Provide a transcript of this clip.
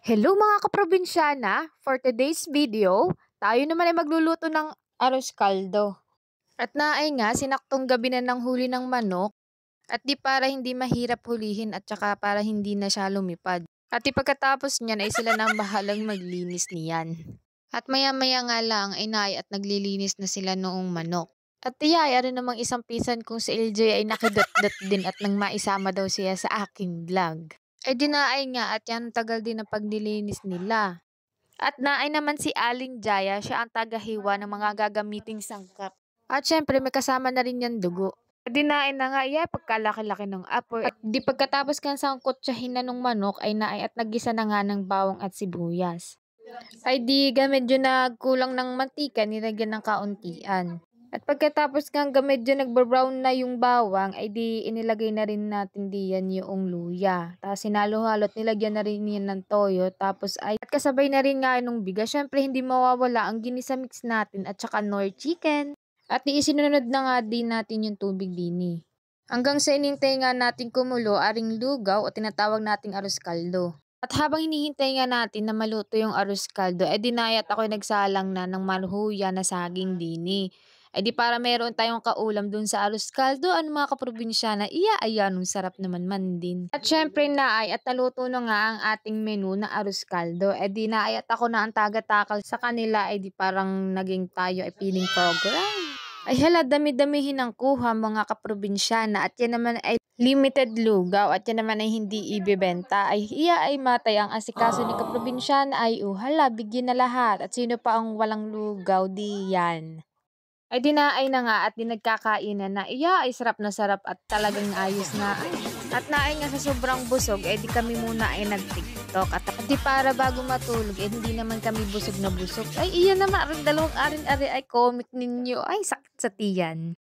Hello mga kaprobinsyana! For today's video, tayo naman ay magluluto ng arroz caldo. At naay nga, sinaktong gabi na ng huli ng manok at di para hindi mahirap hulihin at saka para hindi na siya lumipad. At di pagkatapos niyan ay sila nang bahalang maglinis niyan. At maya-maya nga lang ay naay at naglilinis na sila noong manok. At tiyaya rin namang isang pisan kung si LJ ay nakidot-dot din at nang maisama daw siya sa aking vlog. Ay dinaay nga at yan tagal din ang paglilinis nila. At naay naman si Aling Jaya, siya ang tagahiwa ng mga gagamiting sangkap. At syempre may kasama na rin yan dugo. Dinaay na nga iya pagkalaki-laki ng apoy. At di pagkatapos kang sangkotsahin na nung manok ay naay at nagisa na nga ng bawang at sibuyas. Ay di medyo nagkulang ng mantika, nilagyan ng kauntian. At pagkatapos nga medyo nagba-brown na yung bawang, ay di inilagay na rin natin diyan yung luya. Tapos sinalo-halot, nilagyan na rin yan ng toyo. Tapos ay at kasabay na rin nga nung bigas. Syempre hindi mawawala ang ginisa mix natin at saka nor chicken. At isinunod na nga din natin yung tubig dini. Hanggang sa inintay nga natin kumulo, aring lugaw o tinatawag nating arroz caldo. At habang hinihintay nga natin na maluto yung arroz caldo, dinayat ako nagsalang na ng maluhuya na saging dini. Ay di para meron tayong kaulam dun sa arroz caldo, mga kaprobinsyana, ayan, sarap naman man din. At syempre naay at naluto na nga ang ating menu na arroz caldo. Di naay at ako na ang taga-takal sa kanila, di parang naging tayo ay feeding program. Ay hala, dami-damihin ang kuha mga kaprobinsyana at yan naman ay limited lugaw at yan naman ay hindi ibebenta. Ay ay matay ang asikaso ni kaprobinsyana ay hala, bigyan na lahat at sino pa ang walang lugaw di yan. Ay dinaay na nga at di nagkakainan na ay sarap na sarap at talagang ayos na. At naay nga sa sobrang busog, di kami muna ay nag-tiktok. At di para bago matulog, hindi naman kami busog na busog. Ay iyan naman, dalawang arin-ari ay comment ninyo. Ay sakit sa tiyan.